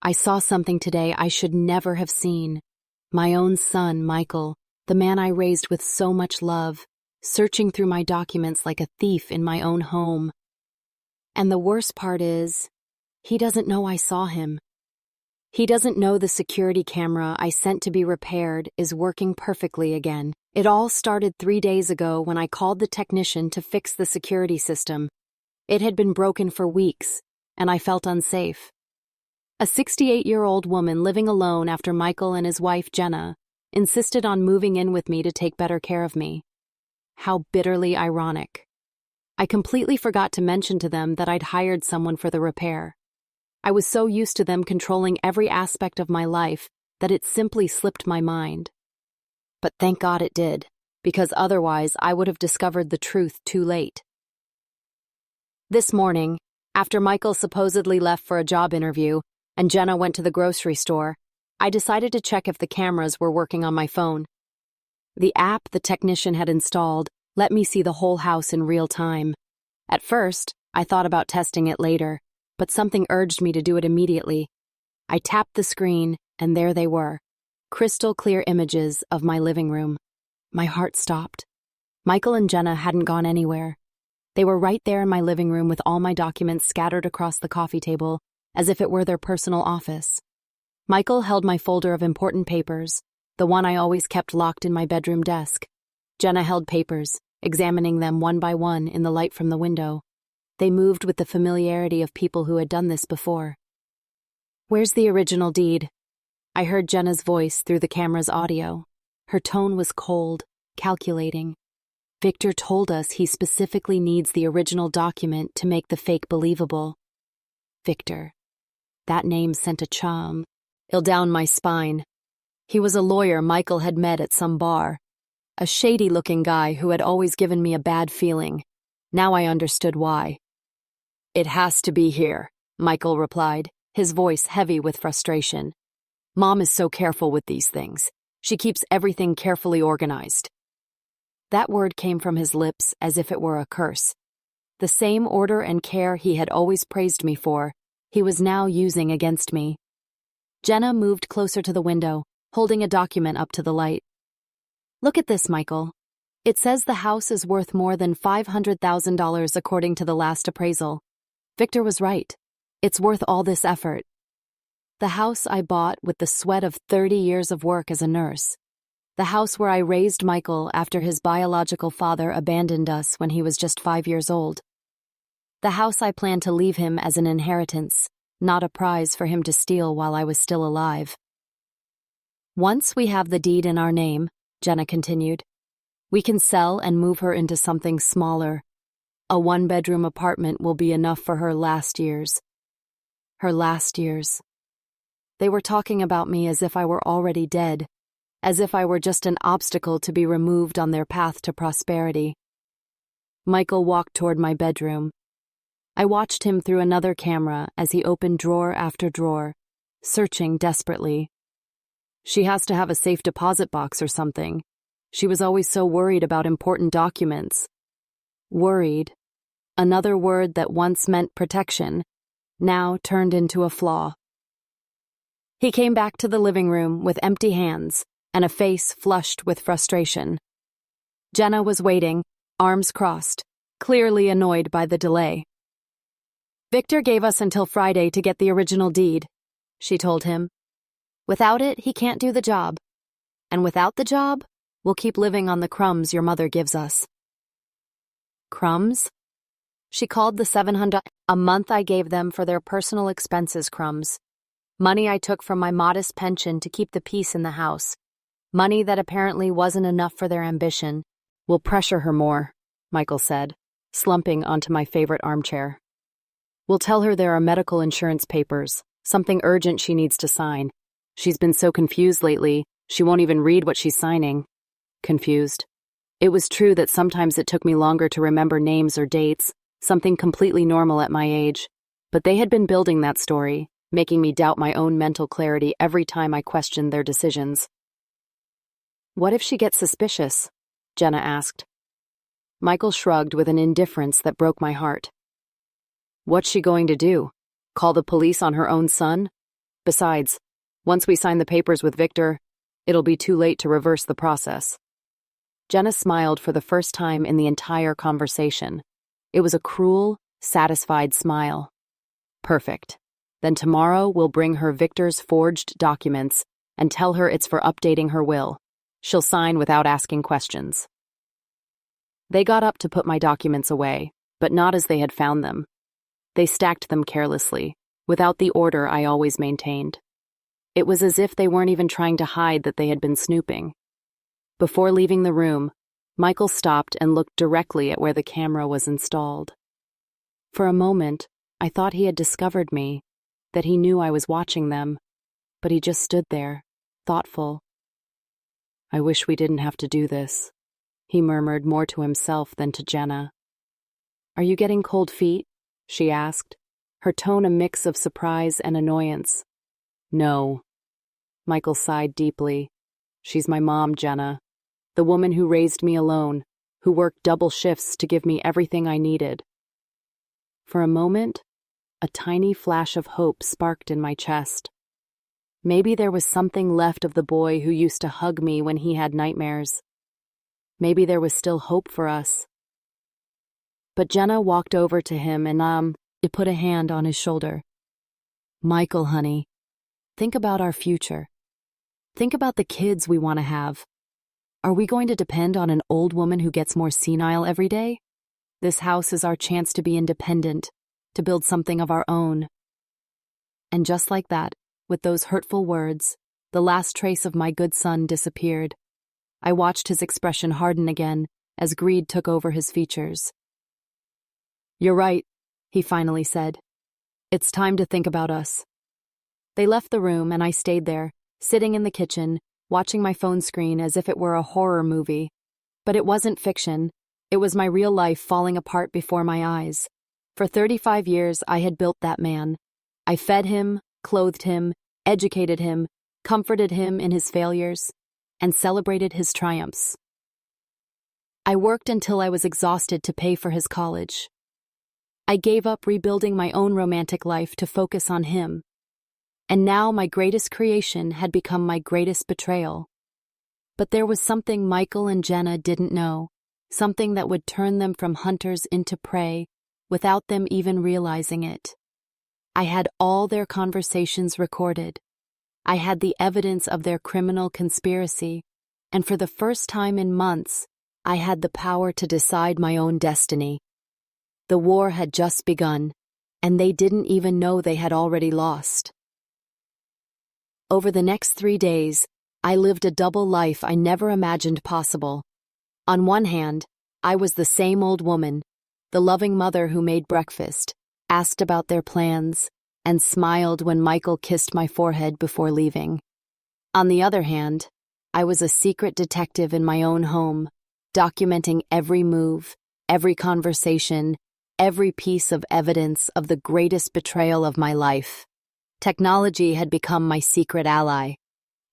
I saw something today I should never have seen. My own son, Michael, the man I raised with so much love, searching through my documents like a thief in my own home. And the worst part is, he doesn't know I saw him. He doesn't know the security camera I sent to be repaired is working perfectly again. It all started 3 days ago when I called the technician to fix the security system. It had been broken for weeks, and I felt unsafe. A 68-year-old woman living alone after Michael and his wife, Jenna, insisted on moving in with me to take better care of me. How bitterly ironic. I completely forgot to mention to them that I'd hired someone for the repair. I was so used to them controlling every aspect of my life that it simply slipped my mind. But thank God it did, because otherwise I would have discovered the truth too late. This morning, after Michael supposedly left for a job interview and Jenna went to the grocery store, I decided to check if the cameras were working on my phone. The app the technician had installed let me see the whole house in real time. At first, I thought about testing it later, but something urged me to do it immediately. I tapped the screen, and there they were, crystal clear images of my living room. My heart stopped. Michael and Jenna hadn't gone anywhere. They were right there in my living room with all my documents scattered across the coffee table, as if it were their personal office. Michael held my folder of important papers, the one I always kept locked in my bedroom desk. Jenna held papers, examining them one by one in the light from the window. They moved with the familiarity of people who had done this before. "Where's the original deed?" I heard Jenna's voice through the camera's audio. Her tone was cold, calculating. "Victor told us he specifically needs the original document to make the fake believable." Victor. That name sent a chill down my spine. He was a lawyer Michael had met at some bar. A shady-looking guy who had always given me a bad feeling. Now I understood why. "It has to be here," Michael replied, his voice heavy with frustration. "Mom is so careful with these things. She keeps everything carefully organized." That word came from his lips as if it were a curse. The same order and care he had always praised me for, he was now using against me. Jenna moved closer to the window, holding a document up to the light. "Look at this, Michael. It says the house is worth more than $500,000 according to the last appraisal. Victor was right. It's worth all this effort. The house I bought with the sweat of 30 years of work as a nurse. The house where I raised Michael after his biological father abandoned us when he was just 5 years old. The house I planned to leave him as an inheritance, not a prize for him to steal while I was still alive. Once we have the deed in our name," Jenna continued, "we can sell and move her into something smaller. A 1-bedroom apartment will be enough for her last years." Her last years. They were talking about me as if I were already dead, as if I were just an obstacle to be removed on their path to prosperity. Michael walked toward my bedroom. I watched him through another camera as he opened drawer after drawer, searching desperately. "She has to have a safe deposit box or something. She was always so worried about important documents." Worried. Another word that once meant protection, now turned into a flaw. He came back to the living room with empty hands and a face flushed with frustration. Jenna was waiting, arms crossed, clearly annoyed by the delay. "Victor gave us until Friday to get the original deed," she told him. "Without it, he can't do the job. And without the job, we'll keep living on the crumbs your mother gives us." Crumbs? She called the $700 a month I gave them for their personal expenses crumbs. Money I took from my modest pension to keep the peace in the house. Money that apparently wasn't enough for their ambition. "We'll pressure her more," Michael said, slumping onto my favorite armchair. "We'll tell her there are medical insurance papers, something urgent she needs to sign. She's been so confused lately, she won't even read what she's signing." Confused. It was true that sometimes it took me longer to remember names or dates, something completely normal at my age. But they had been building that story, making me doubt my own mental clarity every time I questioned their decisions. "What if she gets suspicious?" Jenna asked. Michael shrugged with an indifference that broke my heart. "What's she going to do? Call the police on her own son? Besides, once we sign the papers with Victor, it'll be too late to reverse the process. Jenna smiled for the first time in the entire conversation. It was a cruel, satisfied smile. Perfect. Then tomorrow we'll bring her Victor's forged documents and tell her it's for updating her will. She'll sign without asking questions. They got up to put my documents away, but not as they had found them. They stacked them carelessly, without the order I always maintained. It was as if they weren't even trying to hide that they had been snooping. Before leaving the room, Michael stopped and looked directly at where the camera was installed. For a moment, I thought he had discovered me, that he knew I was watching them, but he just stood there, thoughtful. "I wish we didn't have to do this," he murmured more to himself than to Jenna. "Are you getting cold feet?" she asked, her tone a mix of surprise and annoyance. "No." Michael sighed deeply. "She's my mom, Jenna. The woman who raised me alone, who worked double shifts to give me everything I needed." For a moment, a tiny flash of hope sparked in my chest. Maybe there was something left of the boy who used to hug me when he had nightmares. Maybe there was still hope for us. But Jenna walked over to him and put a hand on his shoulder. "Michael, honey, think about our future. Think about the kids we want to have. Are we going to depend on an old woman who gets more senile every day? This house is our chance to be independent, to build something of our own." And just like that, with those hurtful words, the last trace of my good son disappeared. I watched his expression harden again as greed took over his features. "You're right," he finally said. "It's time to think about us." They left the room and I stayed there, sitting in the kitchen, watching my phone screen as if it were a horror movie. But it wasn't fiction. It was my real life falling apart before my eyes. For 35 years, I had built that man. I fed him, clothed him, educated him, comforted him in his failures, and celebrated his triumphs. I worked until I was exhausted to pay for his college. I gave up rebuilding my own romantic life to focus on him. And now my greatest creation had become my greatest betrayal. But there was something Michael and Jenna didn't know, something that would turn them from hunters into prey without them even realizing it. I had all their conversations recorded. I had the evidence of their criminal conspiracy, and for the first time in months, I had the power to decide my own destiny. The war had just begun, and they didn't even know they had already lost. Over the next 3 days, I lived a double life I never imagined possible. On one hand, I was the same old woman, the loving mother who made breakfast, asked about their plans, and smiled when Michael kissed my forehead before leaving. On the other hand, I was a secret detective in my own home, documenting every move, every conversation, every piece of evidence of the greatest betrayal of my life. Technology had become my secret ally.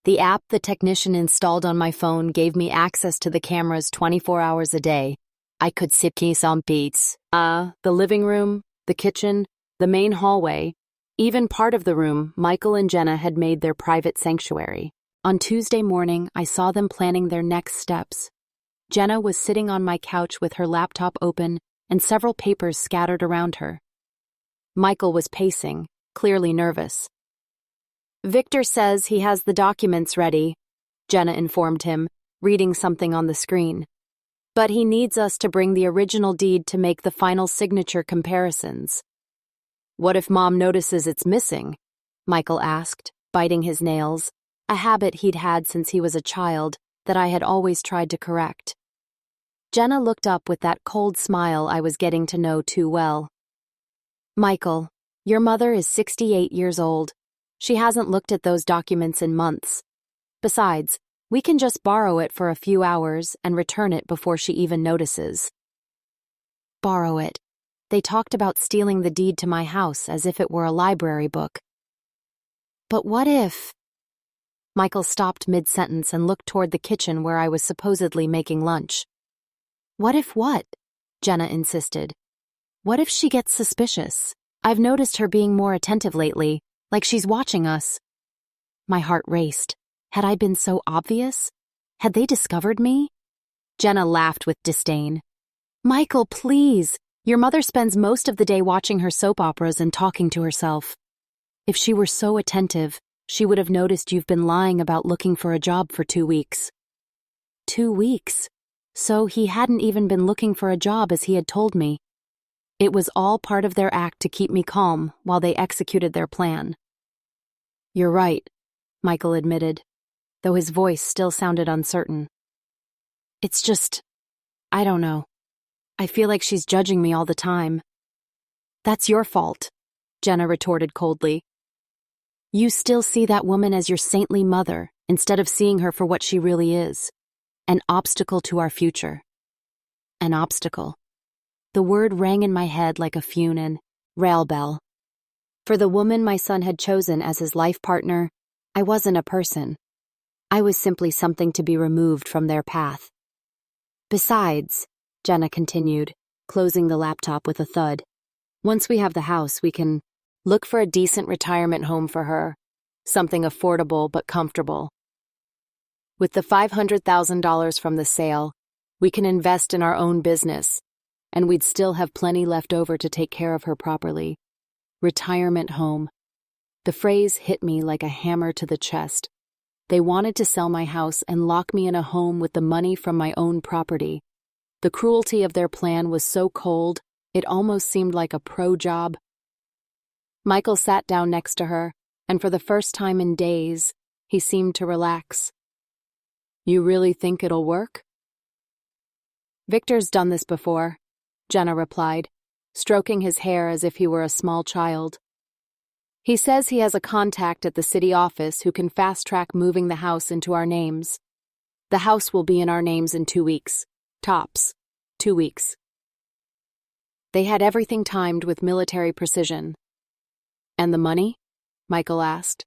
The app the technician installed on my phone gave me access to the cameras 24 hours a day. I could sip some beats. The living room, the kitchen, the main hallway, even part of the room Michael and Jenna had made their private sanctuary. On Tuesday morning, I saw them planning their next steps. Jenna was sitting on my couch with her laptop open and several papers scattered around her. Michael was pacing, clearly nervous. "Victor says he has the documents ready," Jenna informed him, reading something on the screen. "But he needs us to bring the original deed to make the final signature comparisons." "What if Mom notices it's missing?" Michael asked, biting his nails, a habit he'd had since he was a child that I had always tried to correct. Jenna looked up with that cold smile I was getting to know too well. "Michael, your mother is 68 years old. She hasn't looked at those documents in months. Besides, we can just borrow it for a few hours and return it before she even notices." Borrow it. They talked about stealing the deed to my house as if it were a library book. But what if... Michael stopped mid-sentence and looked toward the kitchen where I was supposedly making lunch. "What if what?" Jenna insisted. "What if she gets suspicious? I've noticed her being more attentive lately, like she's watching us." My heart raced. Had I been so obvious? Had they discovered me? Jenna laughed with disdain. Michael, please. Your mother spends most of the day watching her soap operas and talking to herself. If she were so attentive, she would have noticed you've been lying about looking for a job for 2 weeks. 2 weeks? So he hadn't even been looking for a job as he had told me. It was all part of their act to keep me calm while they executed their plan. You're right, Michael admitted, though his voice still sounded uncertain. It's just, I don't know. I feel like she's judging me all the time. That's your fault, Jenna retorted coldly. You still see that woman as your saintly mother instead of seeing her for what she really is, an obstacle to our future. An obstacle. The word rang in my head like a funeral rail bell. For the woman my son had chosen as his life partner, I wasn't a person. I was simply something to be removed from their path. Besides, Jenna continued, closing the laptop with a thud, once we have the house, we can look for a decent retirement home for her, something affordable but comfortable. With the $500,000 from the sale, we can invest in our own business, and we'd still have plenty left over to take care of her properly. Retirement home. The phrase hit me like a hammer to the chest. They wanted to sell my house and lock me in a home with the money from my own property. The cruelty of their plan was so cold, it almost seemed like a pro job. Michael sat down next to her, and for the first time in days, he seemed to relax. You really think it'll work? Victor's done this before, Jenna replied, stroking his hair as if he were a small child. He says he has a contact at the city office who can fast-track moving the house into our names. The house will be in our names in 2 weeks. Tops. 2 weeks. They had everything timed with military precision. And the money? Michael asked.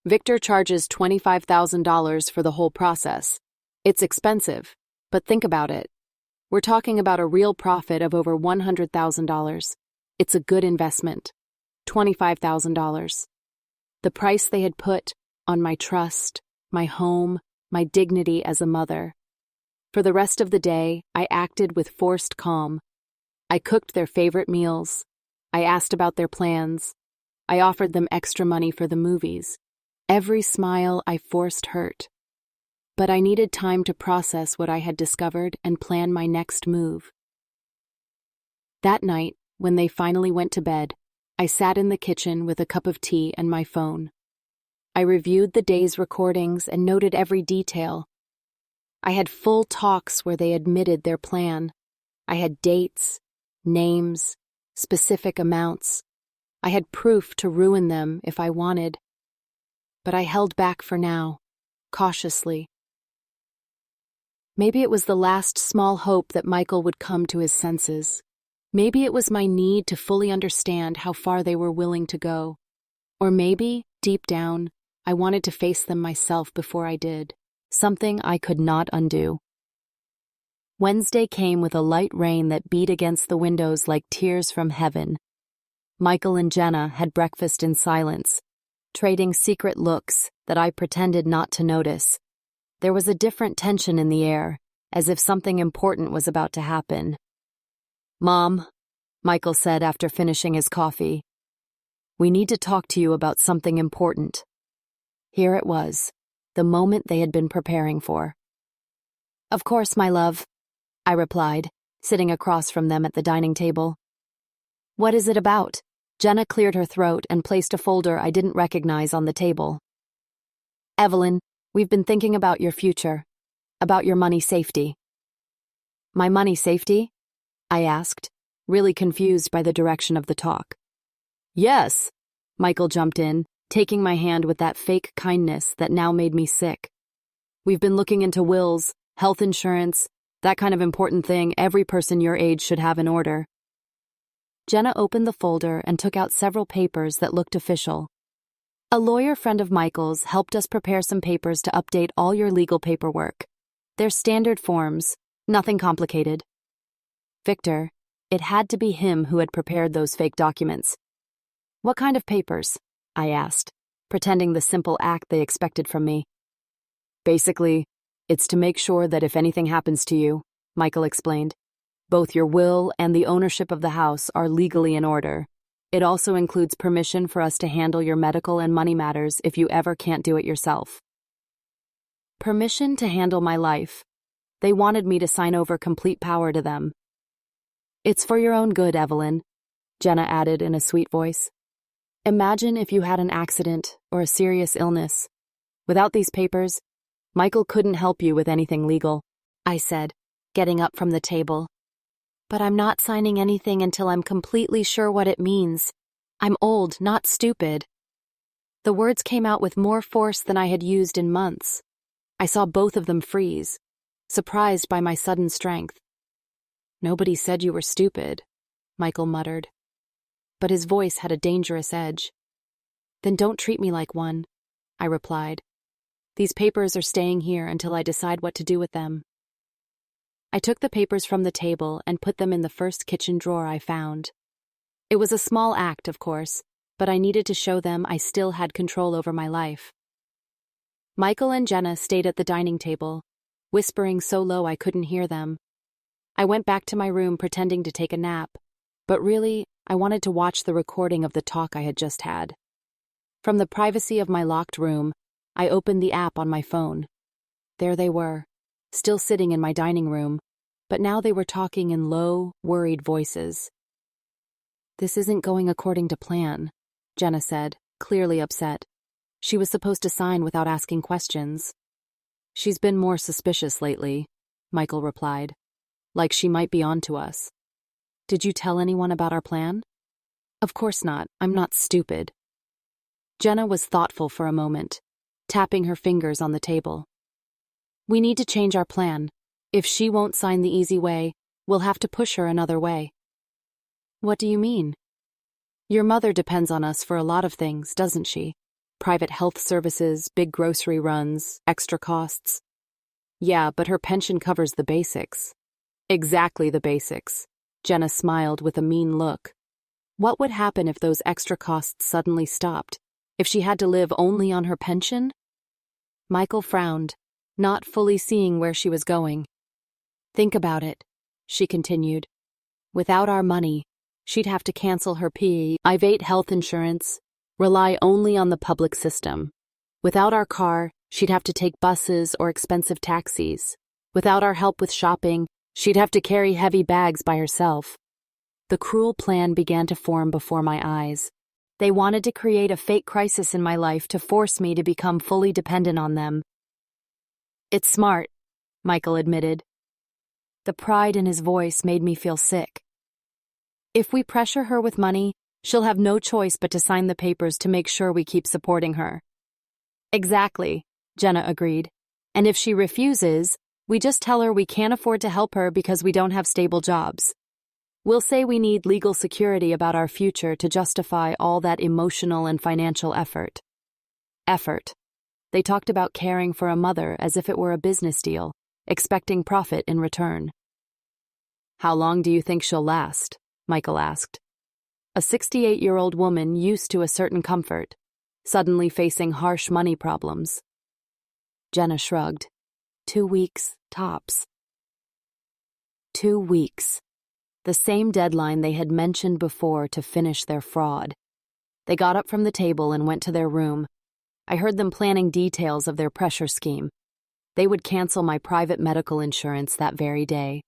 Victor charges $25,000 for the whole process. It's expensive, but think about it. We're talking about a real profit of over $100,000. It's a good investment. $25,000. The price they had put on my trust, my home, my dignity as a mother. For the rest of the day, I acted with forced calm. I cooked their favorite meals. I asked about their plans. I offered them extra money for the movies. Every smile I forced hurt. But I needed time to process what I had discovered and plan my next move. That night, when they finally went to bed, I sat in the kitchen with a cup of tea and my phone. I reviewed the day's recordings and noted every detail. I had full talks where they admitted their plan. I had dates, names, specific amounts. I had proof to ruin them if I wanted. But I held back for now, cautiously. Maybe it was the last small hope that Michael would come to his senses. Maybe it was my need to fully understand how far they were willing to go. Or maybe, deep down, I wanted to face them myself before I did, something I could not undo. Wednesday came with a light rain that beat against the windows like tears from heaven. Michael and Jenna had breakfast in silence, trading secret looks that I pretended not to notice. There was a different tension in the air, as if something important was about to happen. Mom, Michael said after finishing his coffee, we need to talk to you about something important. Here it was, the moment they had been preparing for. Of course, my love, I replied, sitting across from them at the dining table. What is it about? Jenna cleared her throat and placed a folder I didn't recognize on the table. Evelyn, we've been thinking about your future, about your money safety. My money safety? I asked, really confused by the direction of the talk. Yes, Michael jumped in, taking my hand with that fake kindness that now made me sick. We've been looking into wills, health insurance, that kind of important thing every person your age should have in order. Jenna opened the folder and took out several papers that looked official. A lawyer friend of Michael's helped us prepare some papers to update all your legal paperwork. They're standard forms, nothing complicated. Victor, it had to be him who had prepared those fake documents. What kind of papers? I asked. pretending the simple act they expected from me. Basically, it's to make sure that if anything happens to you, Michael explained, both your will and the ownership of the house are legally in order. It also includes permission for us to handle your medical and money matters if you ever can't do it yourself. Permission to handle my life. They wanted me to sign over complete power to them. It's for your own good, Evelyn, Jenna added in a sweet voice. Imagine if you had an accident or a serious illness. Without these papers, Michael couldn't help you with anything legal, I said, getting up from the table. But I'm not signing anything until I'm completely sure what it means. I'm old, not stupid. The words came out with more force than I had used in months. I saw both of them freeze, surprised by my sudden strength. Nobody said you were stupid, Michael muttered. But his voice had a dangerous edge. Then don't treat me like one, I replied. These papers are staying here until I decide what to do with them. I took the papers from the table and put them in the first kitchen drawer I found. It was a small act, of course, but I needed to show them I still had control over my life. Michael and Jenna stayed at the dining table, whispering so low I couldn't hear them. I went back to my room pretending to take a nap, but really, I wanted to watch the recording of the talk I had just had. From the privacy of my locked room, I opened the app on my phone. There they were, still sitting in my dining room, but now they were talking in low, worried voices. This isn't going according to plan, Jenna said, clearly upset. She was supposed to sign without asking questions. She's been more suspicious lately, Michael replied, like she might be onto us. Did you tell anyone about our plan? Of course not, I'm not stupid. Jenna was thoughtful for a moment, tapping her fingers on the table. We need to change our plan. If she won't sign the easy way, we'll have to push her another way. What do you mean? Your mother depends on us for a lot of things, doesn't she? Private health services, big grocery runs, extra costs. Yeah, but her pension covers the basics. Exactly the basics. Jenna smiled with a mean look. What would happen if those extra costs suddenly stopped? If she had to live only on her pension? Michael frowned, not fully seeing where she was going. Think about it, she continued. Without our money, she'd have to cancel her private health insurance, rely only on the public system. Without our car, she'd have to take buses or expensive taxis. Without our help with shopping, she'd have to carry heavy bags by herself. The cruel plan began to form before my eyes. They wanted to create a fake crisis in my life to force me to become fully dependent on them. It's smart, Michael admitted. The pride in his voice made me feel sick. If we pressure her with money, she'll have no choice but to sign the papers to make sure we keep supporting her. Exactly, Jenna agreed. And if she refuses, we just tell her we can't afford to help her because we don't have stable jobs. We'll say we need legal security about our future to justify all that emotional and financial effort. Effort. They talked about caring for a mother as if it were a business deal, expecting profit in return. How long do you think she'll last? Michael asked. A 68-year-old woman used to a certain comfort, suddenly facing harsh money problems. Jenna shrugged. 2 weeks, tops. 2 weeks. The same deadline they had mentioned before to finish their fraud. They got up from the table and went to their room. I heard them planning details of their pressure scheme. They would cancel my private medical insurance that very day.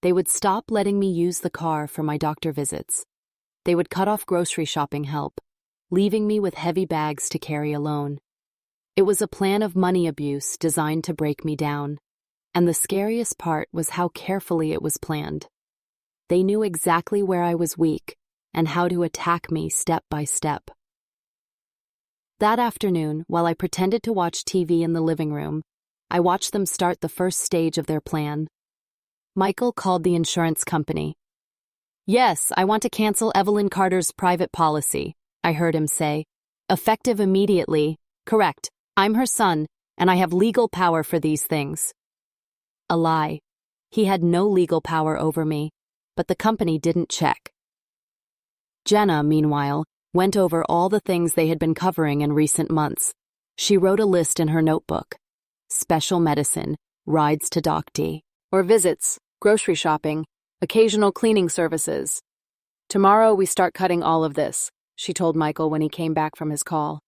They would stop letting me use the car for my doctor visits. They would cut off grocery shopping help, leaving me with heavy bags to carry alone. It was a plan of money abuse designed to break me down. And the scariest part was how carefully it was planned. They knew exactly where I was weak and how to attack me step by step. That afternoon, while I pretended to watch TV in the living room, I watched them start the first stage of their plan. Michael called the insurance company. Yes, I want to cancel Evelyn Carter's private policy, I heard him say. Effective immediately. Correct. I'm her son, and I have legal power for these things. A lie. He had no legal power over me, but the company didn't check. Jenna, meanwhile, went over all the things they had been covering in recent months. She wrote a list in her notebook. Special medicine, rides to Doc D, or visits, grocery shopping, occasional cleaning services. Tomorrow we start cutting all of this, she told Michael when he came back from his call.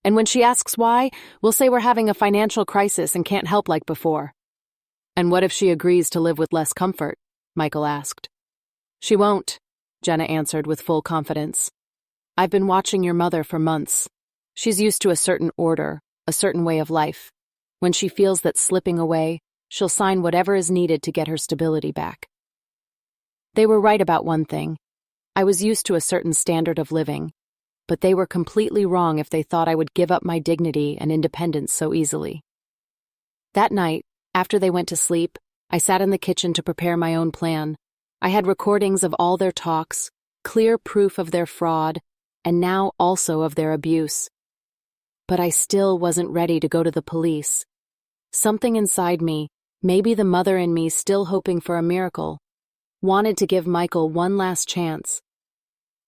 And when she asks why, we'll say we're having a financial crisis and can't help like before. And what if she agrees to live with less comfort? Michael asked. She won't, Jenna answered with full confidence. I've been watching your mother for months. She's used to a certain order, a certain way of life. When she feels that slipping away, she'll sign whatever is needed to get her stability back. They were right about one thing. I was used to a certain standard of living, but they were completely wrong if they thought I would give up my dignity and independence so easily. That night, after they went to sleep, I sat in the kitchen to prepare my own plan. I had recordings of all their talks, clear proof of their fraud, and now also of their abuse. But I still wasn't ready to go to the police. Something inside me, maybe the mother in me still hoping for a miracle, wanted to give Michael one last chance.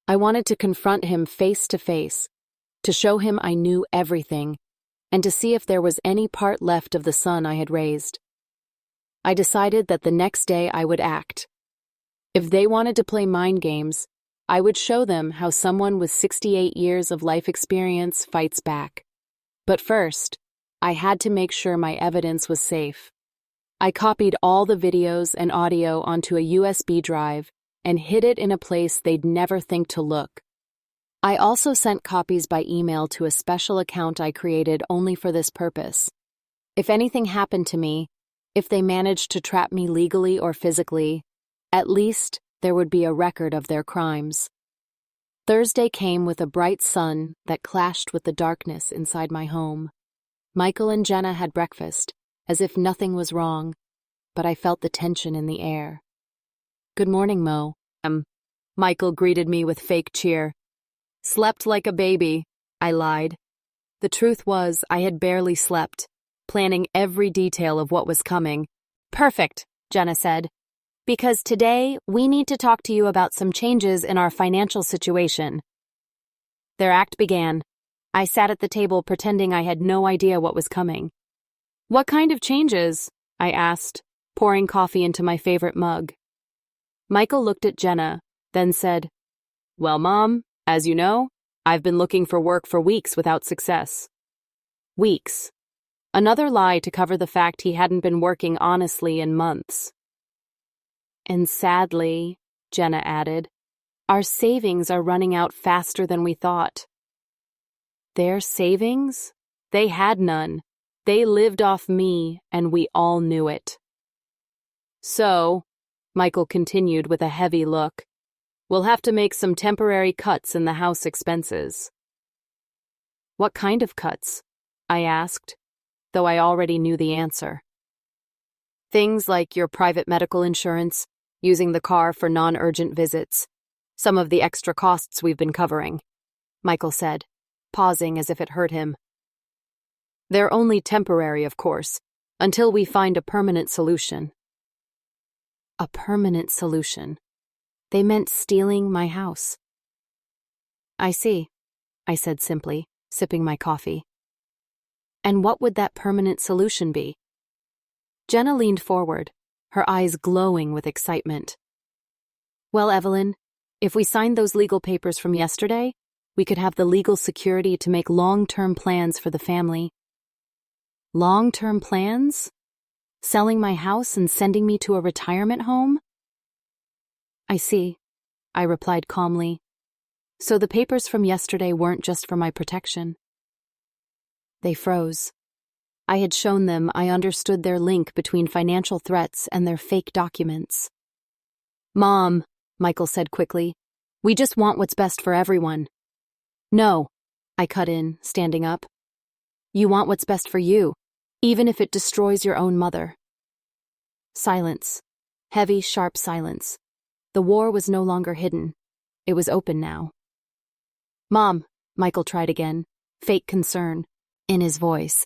I wanted to confront him face to face, to show him I knew everything, and to see if there was any part left of the son I had raised. I decided that the next day I would act. If they wanted to play mind games, I would show them how someone with 68 years of life experience fights back. But first, I had to make sure my evidence was safe. I copied all the videos and audio onto a USB drive and hid it in a place they'd never think to look. I also sent copies by email to a special account I created only for this purpose. If anything happened to me, if they managed to trap me legally or physically, at least there would be a record of their crimes. Thursday came with a bright sun that clashed with the darkness inside my home. Michael and Jenna had breakfast, as if nothing was wrong, but I felt the tension in the air. Good morning, Mo. Michael greeted me with fake cheer. Slept like a baby, I lied. The truth was, I had barely slept, planning every detail of what was coming. Perfect, Jenna said. Because today, we need to talk to you about some changes in our financial situation. Their act began. I sat at the table pretending I had no idea what was coming. What kind of changes? I asked, pouring coffee into my favorite mug. Michael looked at Jenna, then said, Well, Mom, as you know, I've been looking for work for weeks without success. Weeks. Another lie to cover the fact he hadn't been working honestly in months. And sadly, Jenna added, our savings are running out faster than we thought. Their savings? They had none. They lived off me, and we all knew it. So, Michael continued with a heavy look, we'll have to make some temporary cuts in the house expenses. What kind of cuts? I asked, though I already knew the answer. Things like your private medical insurance, using the car for non-urgent visits, some of the extra costs we've been covering, Michael said, pausing as if it hurt him. They're only temporary, of course, until we find a permanent solution. A permanent solution? They meant stealing my house. I see, I said simply, sipping my coffee. And what would that permanent solution be? Jenna leaned forward, her eyes glowing with excitement. Well, Evelyn, if we signed those legal papers from yesterday, we could have the legal security to make long-term plans for the family. Long-term plans? Selling my house and sending me to a retirement home? I see, I replied calmly. So the papers from yesterday weren't just for my protection. They froze. I had shown them I understood their link between financial threats and their fake documents. Mom, Michael said quickly, we just want what's best for everyone. No, I cut in, standing up. You want what's best for you, even if it destroys your own mother. Silence. Heavy, sharp silence. The war was no longer hidden. It was open now. Mom, Michael tried again, fake concern, in his voice.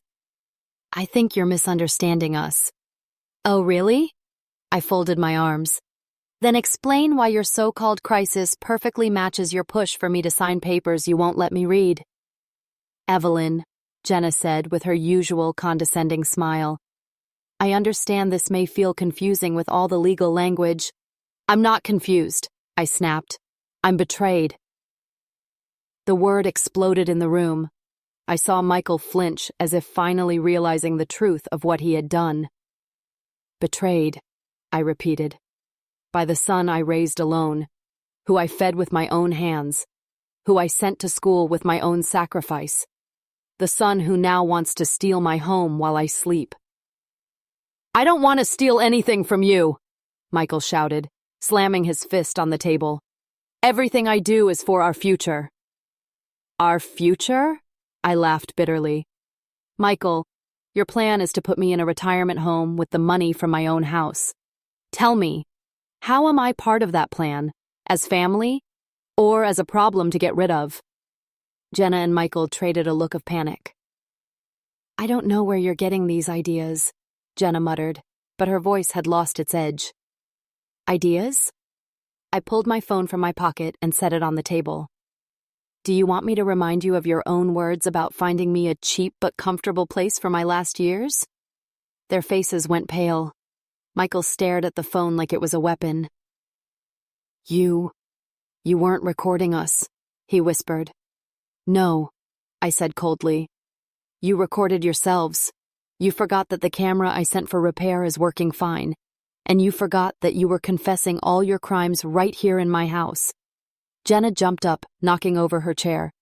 I think you're misunderstanding us. Oh, really? I folded my arms. Then explain why your so-called crisis perfectly matches your push for me to sign papers you won't let me read. Evelyn, Jenna said with her usual condescending smile. I understand this may feel confusing with all the legal language. I'm not confused, I snapped. I'm betrayed. The word exploded in the room. I saw Michael flinch as if finally realizing the truth of what he had done. Betrayed, I repeated. By the son I raised alone, who I fed with my own hands, who I sent to school with my own sacrifice, the son who now wants to steal my home while I sleep. I don't want to steal anything from you, Michael shouted, slamming his fist on the table. Everything I do is for our future. Our future? I laughed bitterly. Michael, your plan is to put me in a retirement home with the money from my own house. Tell me, how am I part of that plan? As family? Or as a problem to get rid of? Jenna and Michael traded a look of panic. I don't know where you're getting these ideas, Jenna muttered, but her voice had lost its edge. Ideas? I pulled my phone from my pocket and set it on the table. Do you want me to remind you of your own words about finding me a cheap but comfortable place for my last years? Their faces went pale. Michael stared at the phone like it was a weapon. You weren't recording us, he whispered. No, I said coldly. You recorded yourselves. You forgot that the camera I sent for repair is working fine, and you forgot that you were confessing all your crimes right here in my house. Jenna jumped up, knocking over her chair.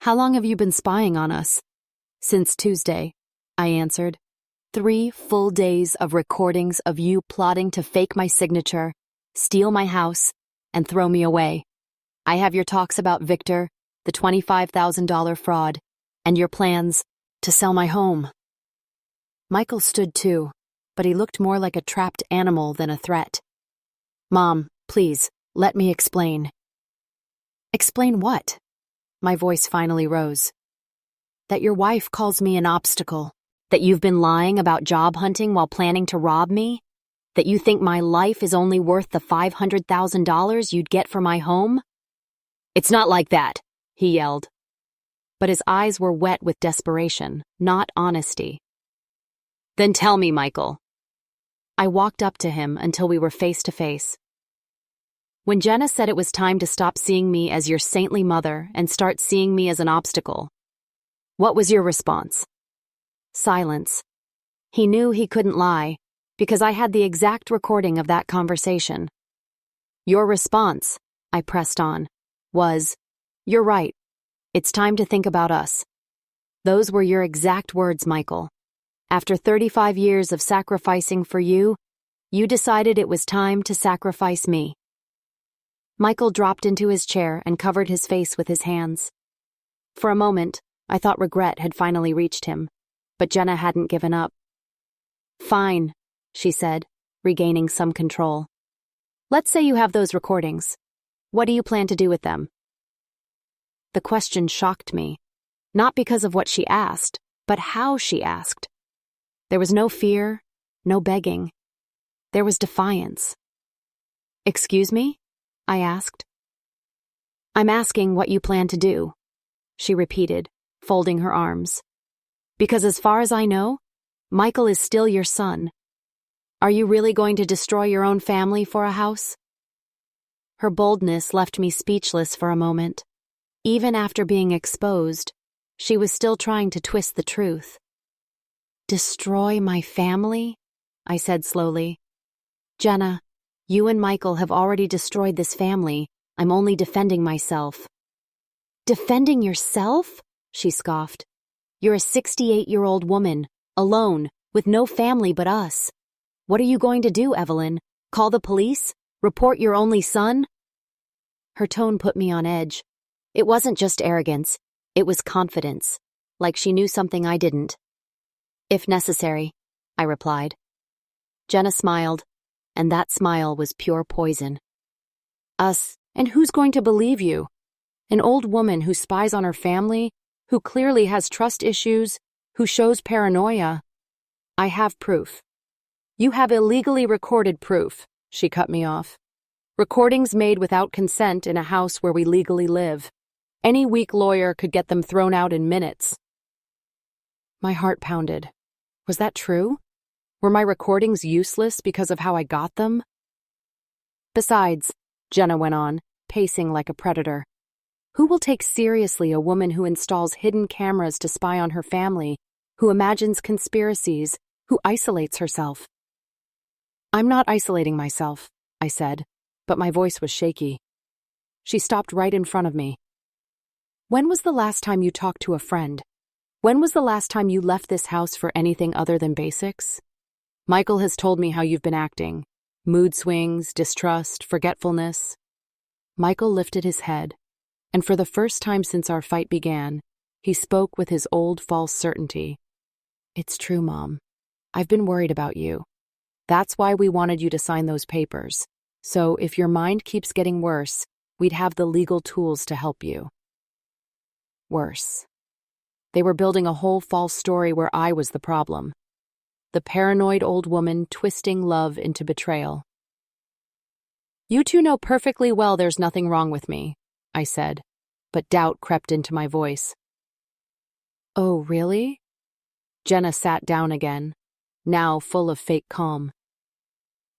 How long have you been spying on us? Since Tuesday, I answered. 3 full days of recordings of you plotting to fake my signature, steal my house, and throw me away. I have your talks about Victor, the $25,000 fraud, and your plans to sell my home. Michael stood too, but he looked more like a trapped animal than a threat. Mom, please, let me explain. Explain what? My voice finally rose. That your wife calls me an obstacle. That you've been lying about job hunting while planning to rob me? That you think my life is only worth the $500,000 you'd get for my home? It's not like that, he yelled. But his eyes were wet with desperation, not honesty. Then tell me, Michael. I walked up to him until we were face to face. When Jenna said it was time to stop seeing me as your saintly mother and start seeing me as an obstacle, what was your response? Silence. He knew he couldn't lie, because I had the exact recording of that conversation. Your response, I pressed on, was, you're right. It's time to think about us. Those were your exact words, Michael. After 35 years of sacrificing for you, you decided it was time to sacrifice me. Michael dropped into his chair and covered his face with his hands. For a moment, I thought regret had finally reached him, but Jenna hadn't given up. Fine, she said, regaining some control. Let's say you have those recordings. What do you plan to do with them? The question shocked me, not because of what she asked, but how she asked. There was no fear, no begging. There was defiance. Excuse me? I asked. I'm asking what you plan to do, she repeated, folding her arms. Because as far as I know, Michael is still your son. Are you really going to destroy your own family for a house? Her boldness left me speechless for a moment. Even after being exposed, she was still trying to twist the truth. Destroy my family? I said slowly. Jenna, you and Michael have already destroyed this family. I'm only defending myself. Defending yourself? She scoffed. You're a 68-year-old woman, alone, with no family but us. What are you going to do, Evelyn? Call the police? Report your only son? Her tone put me on edge. It wasn't just arrogance. It was confidence, like she knew something I didn't. If necessary, I replied. Jenna smiled, and that smile was pure poison. Us, and who's going to believe you? An old woman who spies on her family, who clearly has trust issues, who shows paranoia. I have proof. You have illegally recorded proof, she cut me off. Recordings made without consent in a house where we legally live. Any weak lawyer could get them thrown out in minutes. My heart pounded. Was that true? Were my recordings useless because of how I got them? Besides, Jenna went on, pacing like a predator, who will take seriously a woman who installs hidden cameras to spy on her family, who imagines conspiracies, who isolates herself? I'm not isolating myself, I said, but my voice was shaky. She stopped right in front of me. When was the last time you talked to a friend? When was the last time you left this house for anything other than basics? Michael has told me how you've been acting. Mood swings, distrust, forgetfulness. Michael lifted his head, and for the first time since our fight began, he spoke with his old false certainty. It's true, Mom. I've been worried about you. That's why we wanted you to sign those papers. So if your mind keeps getting worse, we'd have the legal tools to help you. Worse. They were building a whole false story where I was the problem. The paranoid old woman twisting love into betrayal. You two know perfectly well there's nothing wrong with me, I said, but doubt crept into my voice. Oh, really? Jenna sat down again, now full of fake calm.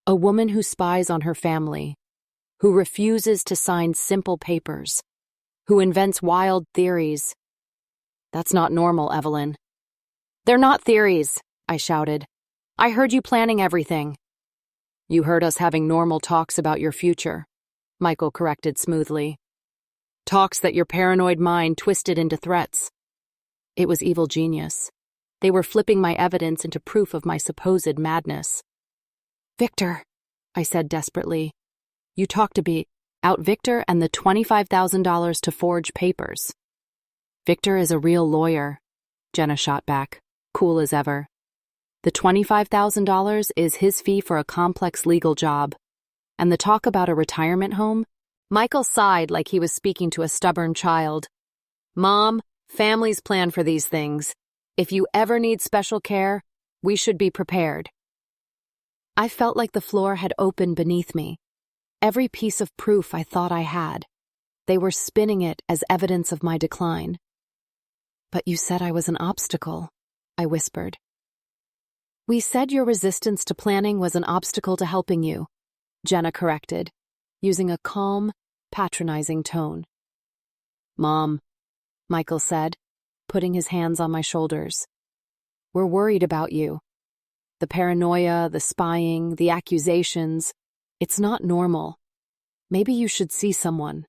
A woman who spies on her family, who refuses to sign simple papers, who invents wild theories. That's not normal, Evelyn. They're not theories, I shouted. I heard you planning everything. You heard us having normal talks about your future, Michael corrected smoothly. Talks that your paranoid mind twisted into threats. It was evil genius. They were flipping my evidence into proof of my supposed madness. Victor, I said desperately. You talked to be out Victor and the $25,000 to forge papers. Victor is a real lawyer, Jenna shot back, cool as ever. The $25,000 is his fee for a complex legal job. And the talk about a retirement home? Michael sighed like he was speaking to a stubborn child. Mom, families plan for these things. If you ever need special care, we should be prepared. I felt like the floor had opened beneath me. Every piece of proof I thought I had. They were spinning it as evidence of my decline. But you said I was an obstacle, I whispered. We said your resistance to planning was an obstacle to helping you, Jenna corrected, using a calm, patronizing tone. Mom, Michael said, putting his hands on my shoulders. We're worried about you. The paranoia, the spying, the accusations. It's not normal. Maybe you should see someone.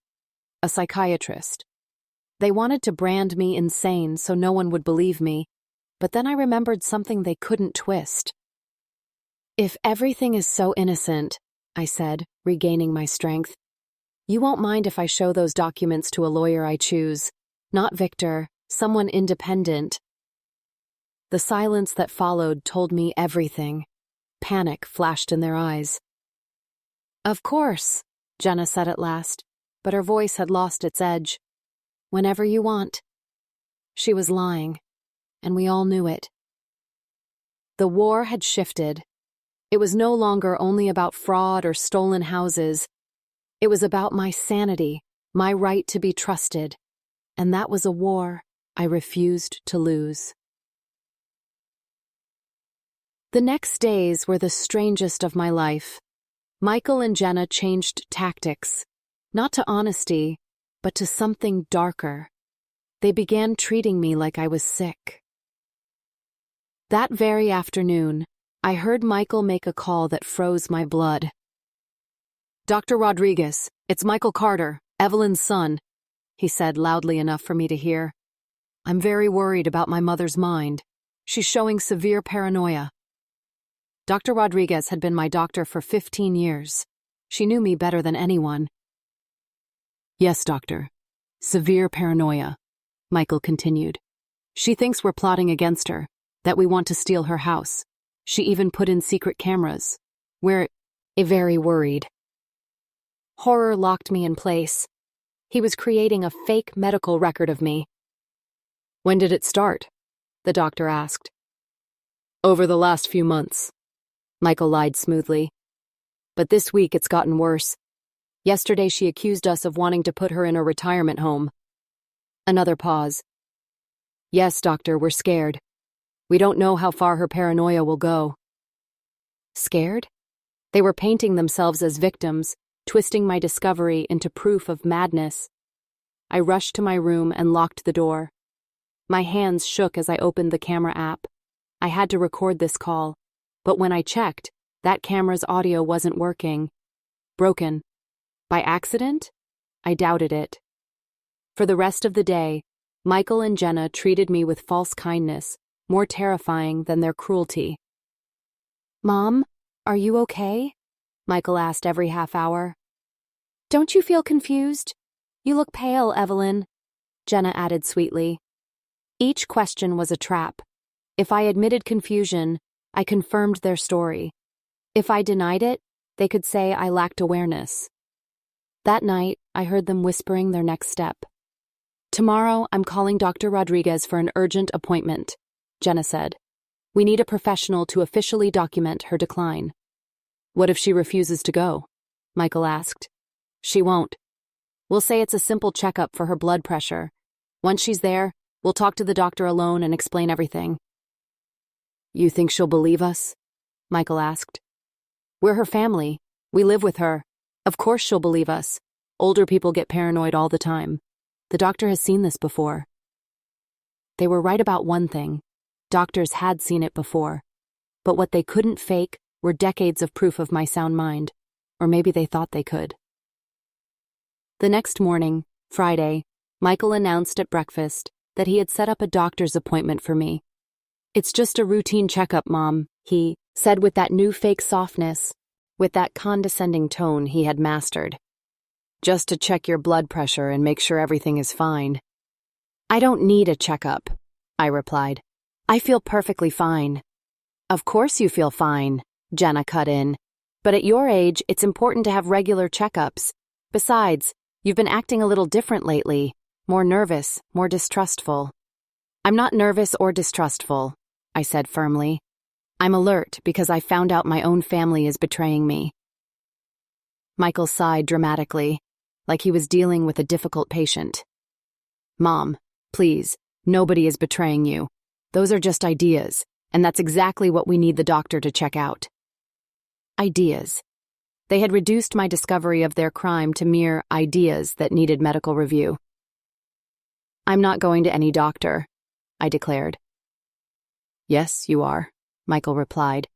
A psychiatrist. They wanted to brand me insane so no one would believe me, but then I remembered something they couldn't twist. If everything is so innocent, I said, regaining my strength, you won't mind if I show those documents to a lawyer I choose. Not Victor, someone independent. The silence that followed told me everything. Panic flashed in their eyes. Of course, Jenna said at last, but her voice had lost its edge. Whenever you want. She was lying, and we all knew it. The war had shifted. It was no longer only about fraud or stolen houses. It was about my sanity, my right to be trusted, and that was a war I refused to lose. The next days were the strangest of my life. Michael and Jenna changed tactics, not to honesty, but to something darker. They began treating me like I was sick. That very afternoon, I heard Michael make a call that froze my blood. Dr. Rodriguez, it's Michael Carter, Evelyn's son, he said loudly enough for me to hear. I'm very worried about my mother's mind. She's showing severe paranoia. Dr. Rodriguez had been my doctor for 15 years. She knew me better than anyone. Yes, doctor. Severe paranoia, Michael continued. She thinks we're plotting against her, that we want to steal her house. She even put in secret cameras. We're very worried. Horror locked me in place. He was creating a fake medical record of me. When did it start? The doctor asked. Over the last few months. Michael lied smoothly. But this week it's gotten worse. Yesterday she accused us of wanting to put her in a retirement home. Another pause. Yes, doctor, we're scared. We don't know how far her paranoia will go. Scared? They were painting themselves as victims, twisting my discovery into proof of madness. I rushed to my room and locked the door. My hands shook as I opened the camera app. I had to record this call, but when I checked, that camera's audio wasn't working. Broken. By accident? I doubted it. For the rest of the day, Michael and Jenna treated me with false kindness, more terrifying than their cruelty. Mom, are you okay? Michael asked every half hour. Don't you feel confused? You look pale, Evelyn, Jenna added sweetly. Each question was a trap. If I admitted confusion, I confirmed their story. If I denied it, they could say I lacked awareness. That night, I heard them whispering their next step. Tomorrow, I'm calling Dr. Rodriguez for an urgent appointment, Jenna said. We need a professional to officially document her decline. What if she refuses to go? Michael asked. She won't. We'll say it's a simple checkup for her blood pressure. Once she's there, we'll talk to the doctor alone and explain everything. You think she'll believe us? Michael asked. We're her family. We live with her. Of course she'll believe us. Older people get paranoid all the time. The doctor has seen this before. They were right about one thing. Doctors had seen it before. But what they couldn't fake were decades of proof of my sound mind. Or maybe they thought they could. The next morning, Friday, Michael announced at breakfast that he had set up a doctor's appointment for me. It's just a routine checkup, Mom, he said with that new fake softness, with that condescending tone he had mastered. Just to check your blood pressure and make sure everything is fine. I don't need a checkup, I replied. I feel perfectly fine. Of course you feel fine, Jenna cut in. But at your age, it's important to have regular checkups. Besides, you've been acting a little different lately. More nervous, more distrustful. I'm not nervous or distrustful, I said firmly. I'm alert because I found out my own family is betraying me. Michael sighed dramatically, like he was dealing with a difficult patient. Mom, please, nobody is betraying you. Those are just ideas, and that's exactly what we need the doctor to check out. Ideas. They had reduced my discovery of their crime to mere ideas that needed medical review. I'm not going to any doctor, I declared. Yes, you are, Michael replied.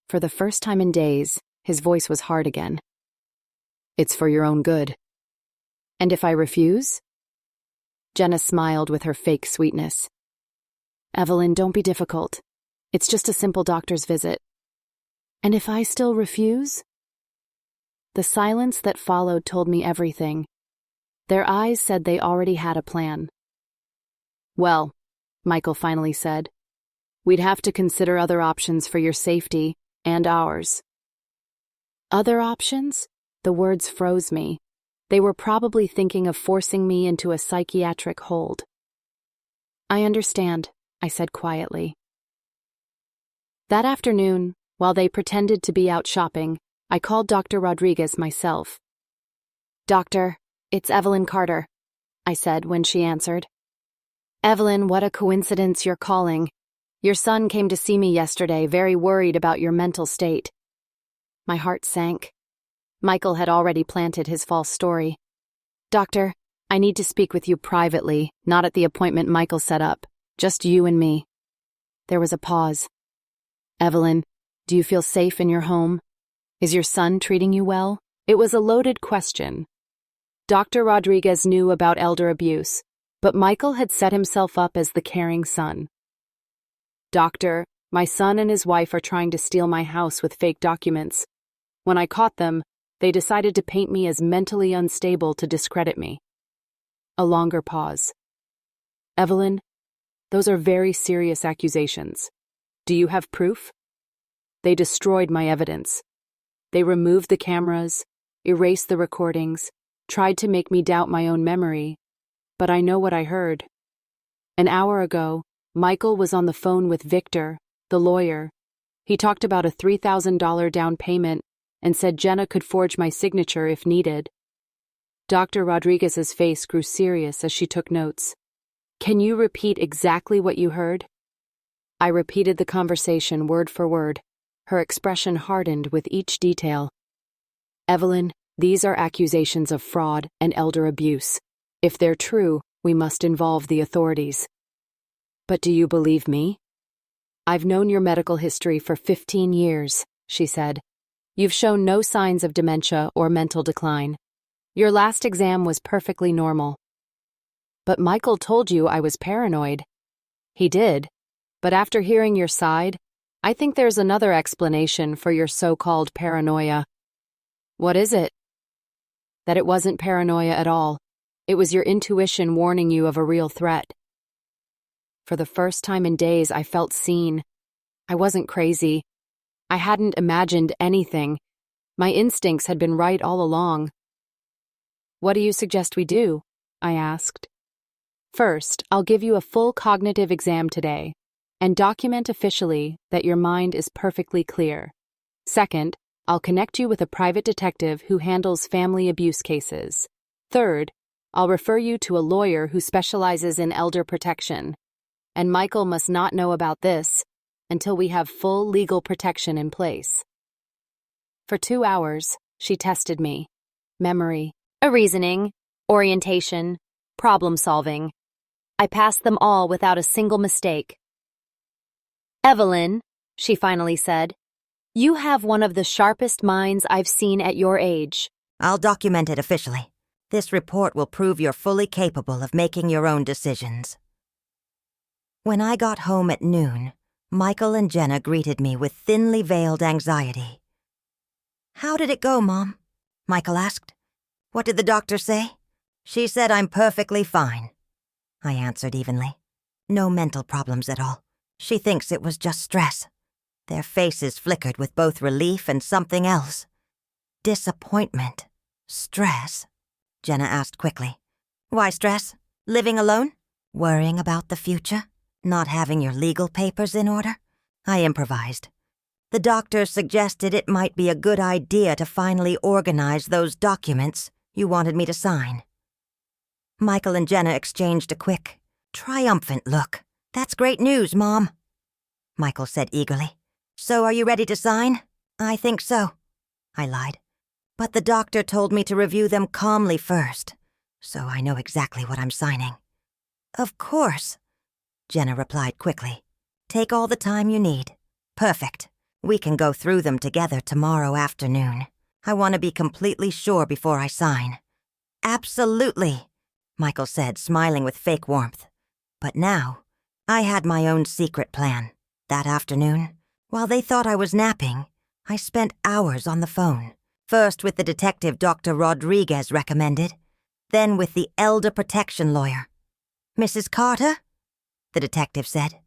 For the first time in days, his voice was hard again. It's for your own good. And if I refuse? Jenna smiled with her fake sweetness. Evelyn, don't be difficult. It's just a simple doctor's visit. And if I still refuse? The silence that followed told me everything. Their eyes said they already had a plan. Well, Michael finally said, we'd have to consider other options for your safety and ours. Other options? The words froze me. They were probably thinking of forcing me into a psychiatric hold. I understand, I said quietly. That afternoon, while they pretended to be out shopping, I called Dr. Rodriguez myself. Doctor, it's Evelyn Carter, I said when she answered. Evelyn, what a coincidence you're calling. Your son came to see me yesterday, very worried about your mental state. My heart sank. Michael had already planted his false story. Doctor, I need to speak with you privately, not at the appointment Michael set up. Just you and me. There was a pause. Evelyn, do you feel safe in your home? Is your son treating you well? It was a loaded question. Dr. Rodriguez knew about elder abuse, but Michael had set himself up as the caring son. Doctor, my son and his wife are trying to steal my house with fake documents. When I caught them, they decided to paint me as mentally unstable to discredit me. A longer pause. Evelyn, those are very serious accusations. Do you have proof? They destroyed my evidence. They removed the cameras, erased the recordings, tried to make me doubt my own memory. But I know what I heard. An hour ago, Michael was on the phone with Victor, the lawyer. He talked about a $3,000 down payment and said Jenna could forge my signature if needed. Dr. Rodriguez's face grew serious as she took notes. "Can you repeat exactly what you heard?" I repeated the conversation word for word. Her expression hardened with each detail. "Evelyn, these are accusations of fraud and elder abuse. If they're true, we must involve the authorities." "But do you believe me?" "I've known your medical history for 15 years, she said. "You've shown no signs of dementia or mental decline. Your last exam was perfectly normal." "But Michael told you I was paranoid." "He did, but after hearing your side, I think there's another explanation for your so-called paranoia." "What is it?" "That it wasn't paranoia at all. It was your intuition warning you of a real threat." For the first time in days, I felt seen. I wasn't crazy. I hadn't imagined anything. My instincts had been right all along. "What do you suggest we do?" I asked. "First, I'll give you a full cognitive exam today and document officially that your mind is perfectly clear. Second, I'll connect you with a private detective who handles family abuse cases. Third, I'll refer you to a lawyer who specializes in elder protection. And Michael must not know about this until we have full legal protection in place." For 2 hours, she tested me. Memory, reasoning, orientation, problem solving. I passed them all without a single mistake. "Evelyn," she finally said, "you have one of the sharpest minds I've seen at your age." "I'll document it officially. This report will prove you're fully capable of making your own decisions." When I got home at noon, Michael and Jenna greeted me with thinly veiled anxiety. "How did it go, Mom?" Michael asked. "What did the doctor say?" "She said I'm perfectly fine," I answered evenly. "No mental problems at all. She thinks it was just stress." Their faces flickered with both relief and something else. "Disappointment. Stress?" Jenna asked quickly. "Why stress? Living alone? Worrying about the future? Not having your legal papers in order?" I improvised. "The doctor suggested it might be a good idea to finally organize those documents you wanted me to sign." Michael and Jenna exchanged a quick, triumphant look. "That's great news, Mom," Michael said eagerly. "So are you ready to sign?" "I think so," I lied. "But the doctor told me to review them calmly first, so I know exactly what I'm signing." "Of course," Jenna replied quickly. "Take all the time you need. Perfect. We can go through them together tomorrow afternoon. I want to be completely sure before I sign." "Absolutely," Michael said, smiling with fake warmth. But now, I had my own secret plan. That afternoon, while they thought I was napping, I spent hours on the phone. First with the detective Dr. Rodriguez recommended, then with the elder protection lawyer. "Mrs. Carter," the detective said,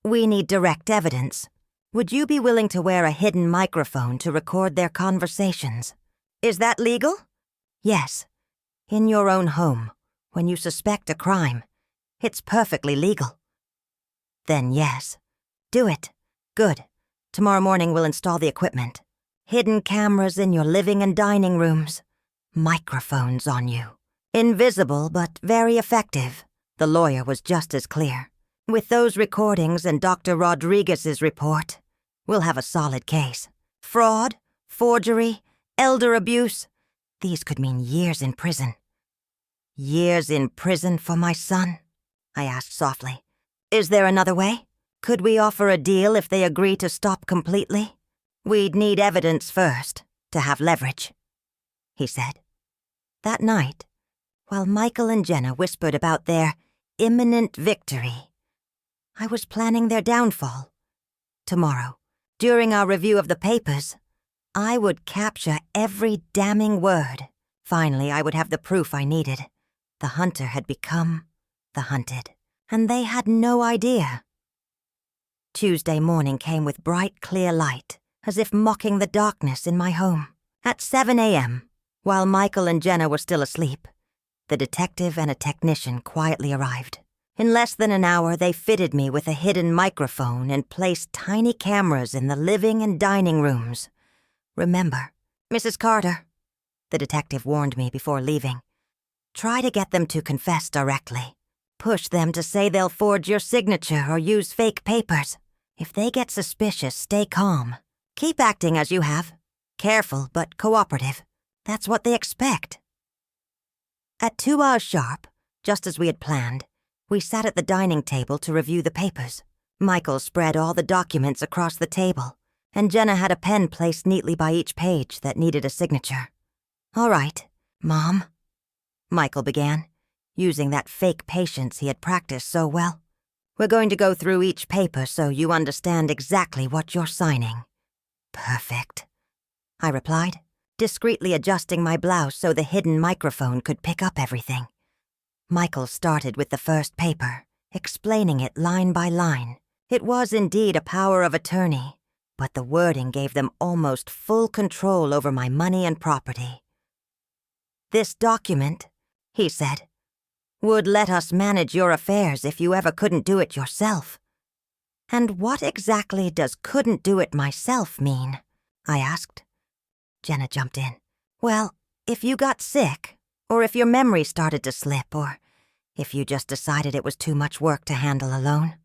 "we need direct evidence. Would you be willing to wear a hidden microphone to record their conversations?" "Is that legal?" "Yes. In your own home, when you suspect a crime. It's perfectly legal." "Then yes. Do it. Good. Tomorrow morning we'll install the equipment. Hidden cameras in your living and dining rooms. Microphones on you. Invisible, but very effective." The lawyer was just as clear. "With those recordings and Dr. Rodriguez's report, we'll have a solid case. Fraud, forgery, elder abuse. These could mean years in prison." "Years in prison for my son?" I asked softly. "Is there another way? Could we offer a deal if they agree to stop completely?" "We'd need evidence first, to have leverage," he said. That night, while Michael and Jenna whispered about their imminent victory, I was planning their downfall. Tomorrow, during our review of the papers, I would capture every damning word. Finally, I would have the proof I needed. The hunter had become the hunted, and they had no idea. Tuesday morning came with bright, clear light, as if mocking the darkness in my home. At 7 a.m., while Michael and Jenna were still asleep, the detective and a technician quietly arrived. In less than an hour, they fitted me with a hidden microphone and placed tiny cameras in the living and dining rooms. Remember, Mrs. Carter, the detective warned me before leaving, try to get them to confess directly. Push them to say they'll forge your signature or use fake papers. If they get suspicious, stay calm. Keep acting as you have. Careful, but cooperative. That's what they expect. At 2 hours sharp, just as we had planned, we sat at the dining table to review the papers. Michael spread all the documents across the table, and Jenna had a pen placed neatly by each page that needed a signature. "All right, Mom," Michael began, using that fake patience he had practiced so well. "We're going to go through each paper so you understand exactly what you're signing." "Perfect," I replied, discreetly adjusting my blouse so the hidden microphone could pick up everything. Michael started with the first paper, explaining it line by line. It was indeed a power of attorney, but the wording gave them almost full control over my money and property. "This document," he said, "would let us manage your affairs if you ever couldn't do it yourself." "And what exactly does couldn't do it myself mean?" I asked. Jenna jumped in. "Well, if you got sick, or if your memory started to slip, or if you just decided it was too much work to handle alone.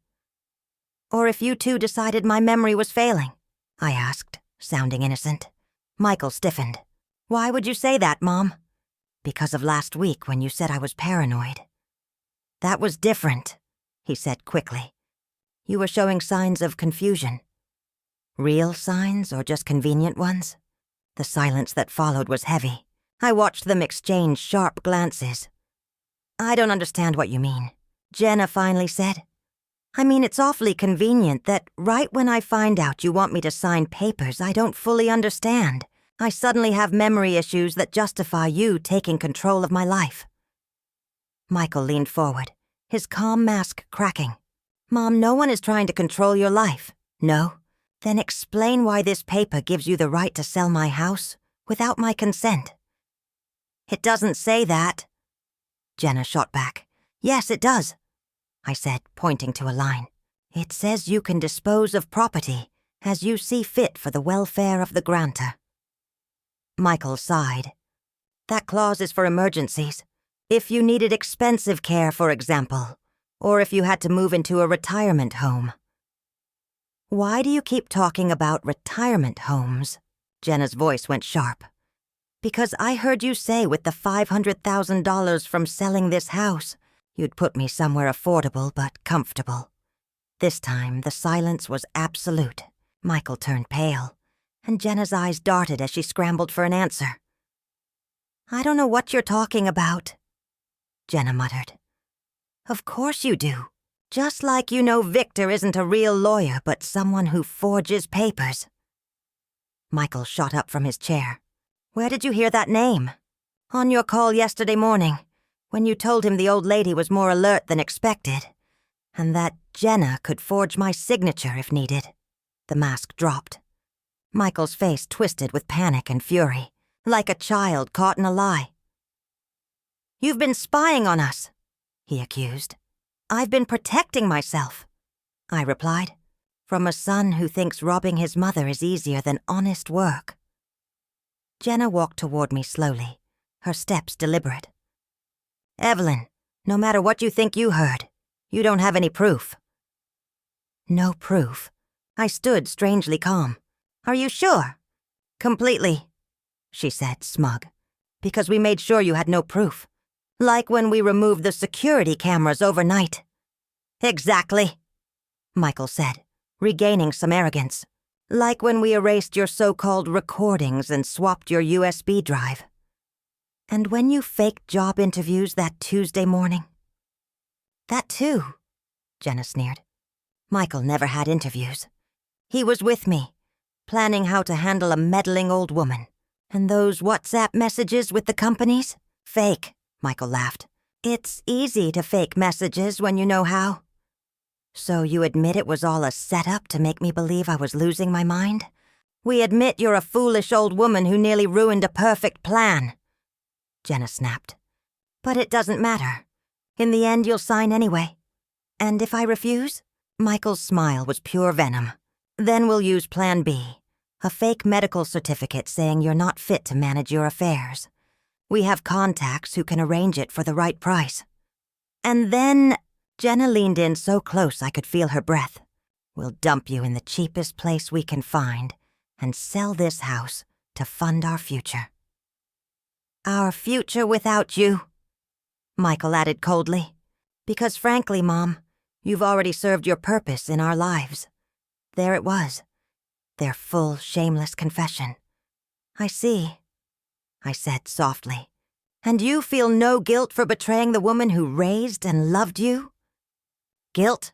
Or if you two decided my memory was failing," I asked, sounding innocent. Michael stiffened. "Why would you say that, Mom?" "Because of last week when you said I was paranoid." "That was different," he said quickly. "You were showing signs of confusion." "Real signs or just convenient ones?" The silence that followed was heavy. I watched them exchange sharp glances. "I don't understand what you mean," Jenna finally said. "I mean, it's awfully convenient that right when I find out you want me to sign papers I don't fully understand, I suddenly have memory issues that justify you taking control of my life." Michael leaned forward, his calm mask cracking. "Mom, no one is trying to control your life." "No? Then explain why this paper gives you the right to sell my house without my consent." "It doesn't say that." Jenna shot back. "Yes, it does," I said, pointing to a line. "It says you can dispose of property as you see fit for the welfare of the grantor." Michael sighed. "That clause is for emergencies. If you needed expensive care, for example, or if you had to move into a retirement home." "Why do you keep talking about retirement homes?" Jenna's voice went sharp. "Because I heard you say with the $500,000 from selling this house, you'd put me somewhere affordable but comfortable." This time, the silence was absolute. Michael turned pale, and Jenna's eyes darted as she scrambled for an answer. "I don't know what you're talking about," Jenna muttered. "Of course you do. Just like you know Victor isn't a real lawyer but someone who forges papers." Michael shot up from his chair. "Where did you hear that name?" "On your call yesterday morning, when you told him the old lady was more alert than expected, and that Jenna could forge my signature if needed." The mask dropped. Michael's face twisted with panic and fury, like a child caught in a lie. "You've been spying on us," he accused. "I've been protecting myself," I replied, "from a son who thinks robbing his mother is easier than honest work." Jenna walked toward me slowly, her steps deliberate. "Evelyn, no matter what you think you heard, you don't have any proof." "No proof?" I stood strangely calm. "Are you sure?" "Completely," she said, smug. "Because we made sure you had no proof. Like when we removed the security cameras overnight." "Exactly," Michael said, regaining some arrogance. "Like when we erased your so-called recordings and swapped your USB drive." "And when you faked job interviews that Tuesday morning?" "That too," Jenna sneered. "Michael never had interviews. He was with me, planning how to handle a meddling old woman. And those WhatsApp messages with the companies? Fake," Michael laughed. "It's easy to fake messages when you know how." "So you admit it was all a setup to make me believe I was losing my mind?" "We admit you're a foolish old woman who nearly ruined a perfect plan," Jenna snapped. "But it doesn't matter. In the end, you'll sign anyway. And if I refuse?" Michael's smile was pure venom. "Then we'll use Plan B. A fake medical certificate saying you're not fit to manage your affairs. We have contacts who can arrange it for the right price. And then Jenna leaned in so close I could feel her breath. We'll dump you in the cheapest place we can find and sell this house to fund our future. Our future without you, Michael added coldly. Because frankly, Mom, you've already served your purpose in our lives. There it was. Their full, shameless confession. I see, I said softly. And you feel no guilt for betraying the woman who raised and loved you? Guilt?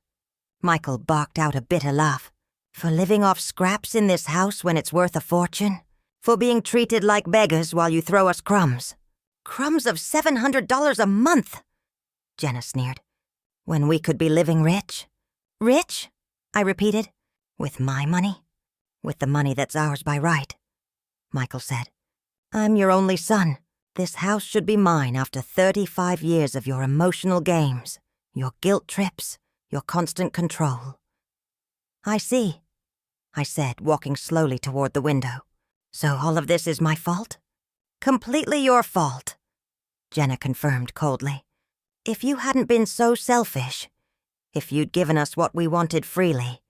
Michael barked out a bitter laugh. For living off scraps in this house when it's worth a fortune? For being treated like beggars while you throw us crumbs? Crumbs of $700 a month, Jenna sneered. When we could be living rich? Rich? I repeated. With my money? With the money that's ours by right, Michael said. I'm your only son. This house should be mine after 35 years of your emotional games, your guilt trips, your constant control. I see, I said, walking slowly toward the window. So all of this is my fault? Completely your fault, Jenna confirmed coldly. If you hadn't been so selfish, if you'd given us what we wanted freely,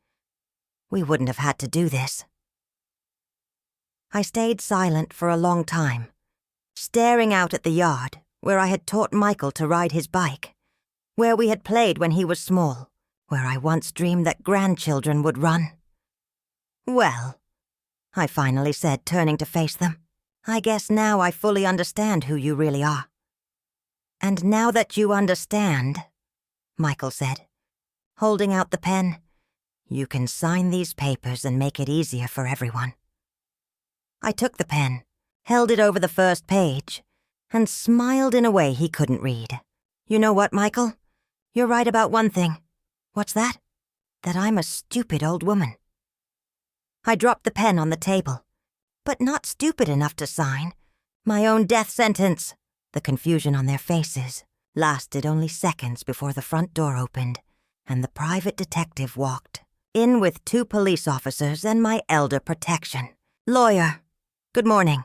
we wouldn't have had to do this. I stayed silent for a long time, staring out at the yard where I had taught Michael to ride his bike, where we had played when he was small, where I once dreamed that grandchildren would run. Well, I finally said, turning to face them, I guess now I fully understand who you really are. And now that you understand, Michael said, holding out the pen, you can sign these papers and make it easier for everyone. I took the pen, held it over the first page, and smiled in a way he couldn't read. You know what, Michael? You're right about one thing. What's that? That I'm a stupid old woman. I dropped the pen on the table, but not stupid enough to sign. My own death sentence. The confusion on their faces lasted only seconds before the front door opened, and the private detective walked in with 2 police officers and my elder protection. Lawyer, good morning,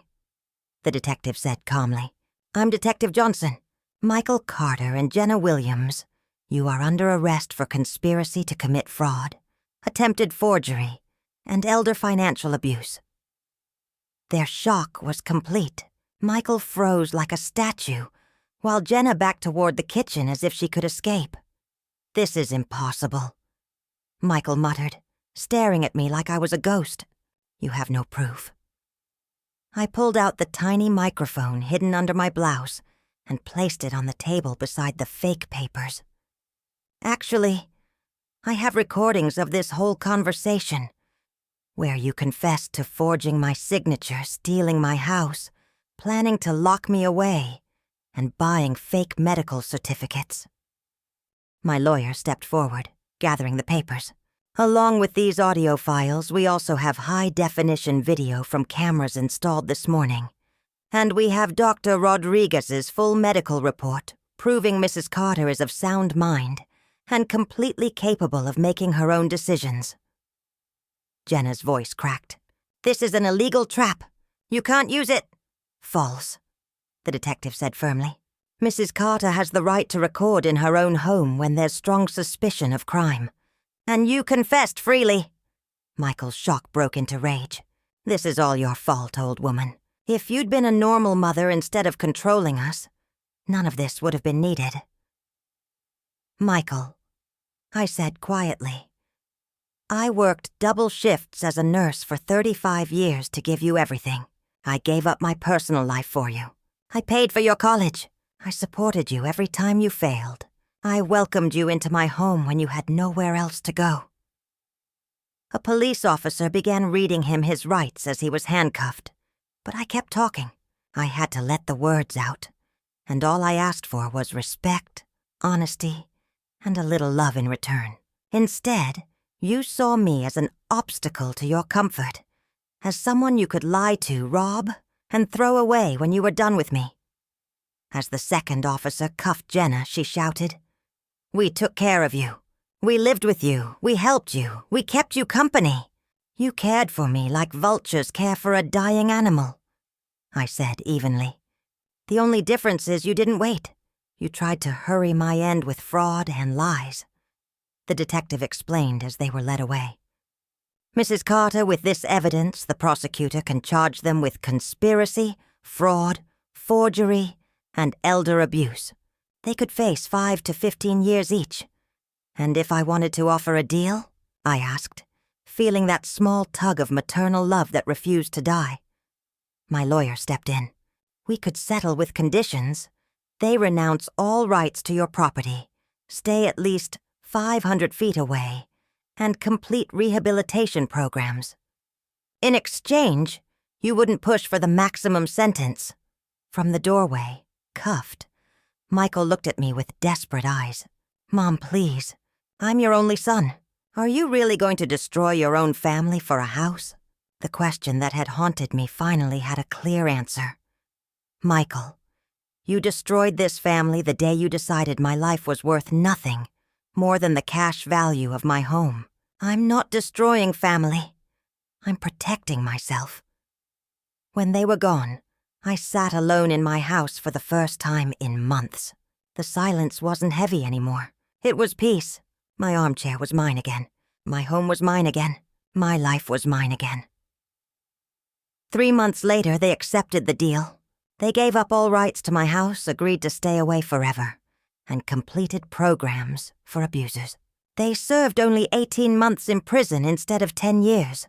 the detective said calmly. I'm Detective Johnson. Michael Carter and Jenna Williams, you are under arrest for conspiracy to commit fraud, attempted forgery, and elder financial abuse. Their shock was complete. Michael froze like a statue, while Jenna backed toward the kitchen as if she could escape. This is impossible, Michael muttered, staring at me like I was a ghost. You have no proof. I pulled out the tiny microphone hidden under my blouse and placed it on the table beside the fake papers. Actually, I have recordings of this whole conversation, where you confessed to forging my signature, stealing my house, planning to lock me away, and buying fake medical certificates. My lawyer stepped forward, gathering the papers. Along with these audio files, we also have high-definition video from cameras installed this morning. And we have Dr. Rodriguez's full medical report, proving Mrs. Carter is of sound mind and completely capable of making her own decisions. Jenna's voice cracked. This is an illegal trap. You can't use it. False, the detective said firmly. Mrs. Carter has the right to record in her own home when there's strong suspicion of crime. And you confessed freely. Michael's shock broke into rage. This is all your fault, old woman. If you'd been a normal mother instead of controlling us, none of this would have been needed. Michael, I said quietly, I worked double shifts as a nurse for 35 years to give you everything. I gave up my personal life for you. I paid for your college. I supported you every time you failed. I welcomed you into my home when you had nowhere else to go. A police officer began reading him his rights as he was handcuffed, but I kept talking. I had to let the words out, and all I asked for was respect, honesty, and a little love in return. Instead, you saw me as an obstacle to your comfort, as someone you could lie to, rob, and throw away when you were done with me. As the second officer cuffed Jenna, she shouted, We took care of you. We lived with you. We helped you. We kept you company. You cared for me like vultures care for a dying animal, I said evenly. The only difference is you didn't wait. You tried to hurry my end with fraud and lies. The detective explained as they were led away. Mrs. Carter, with this evidence, the prosecutor can charge them with conspiracy, fraud, forgery, and elder abuse. They could face 5 to 15 years each. And if I wanted to offer a deal? I asked, feeling that small tug of maternal love that refused to die. My lawyer stepped in. We could settle with conditions. They renounce all rights to your property, stay at least 500 feet away, and complete rehabilitation programs. In exchange, you wouldn't push for the maximum sentence. From the doorway, cuffed, Michael looked at me with desperate eyes. Mom, please. I'm your only son. Are you really going to destroy your own family for a house? The question that had haunted me finally had a clear answer. Michael, you destroyed this family the day you decided my life was worth nothing more than the cash value of my home. I'm not destroying family. I'm protecting myself. When they were gone, I sat alone in my house for the first time in months. The silence wasn't heavy anymore. It was peace. My armchair was mine again. My home was mine again. My life was mine again. 3 months later, they accepted the deal. They gave up all rights to my house, agreed to stay away forever, and completed programs for abusers. They served only 18 months in prison instead of 10 years.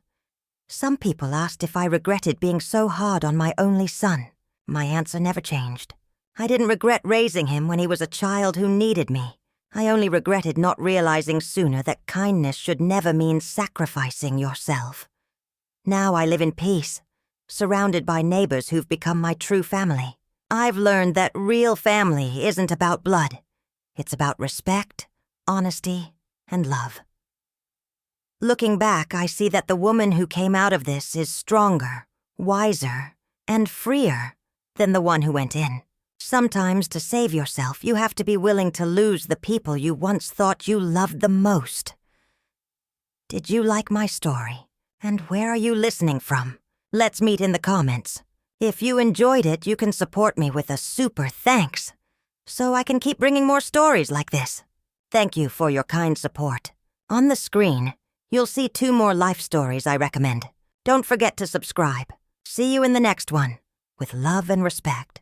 Some people asked if I regretted being so hard on my only son. My answer never changed. I didn't regret raising him when he was a child who needed me. I only regretted not realizing sooner that kindness should never mean sacrificing yourself. Now I live in peace, surrounded by neighbors who've become my true family. I've learned that real family isn't about blood. It's about respect, honesty, and love. Looking back, I see that the woman who came out of this is stronger, wiser, and freer than the one who went in. Sometimes to save yourself, you have to be willing to lose the people you once thought you loved the most. Did you like my story? And where are you listening from? Let's meet in the comments. If you enjoyed it, you can support me with a super thanks, so I can keep bringing more stories like this. Thank you for your kind support. On the screen, you'll see 2 more life stories I recommend. Don't forget to subscribe. See you in the next one, with love and respect.